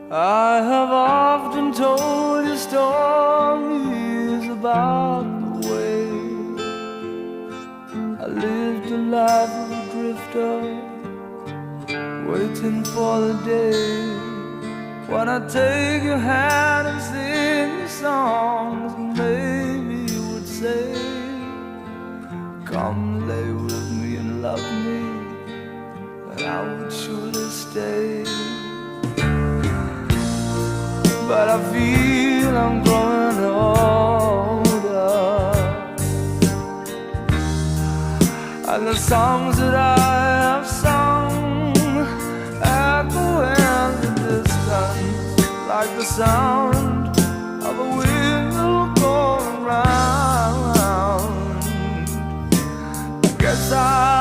I have often told you stories about the way I lived a life of a drifter, waiting for the day when I take your hand and sing you songs, and maybe you would say, come lay with me and love me, and I would surely stay. But I feel I'm growing older, and the songs that I have sung echo in the distance like the sound of a wheel going round. I guess I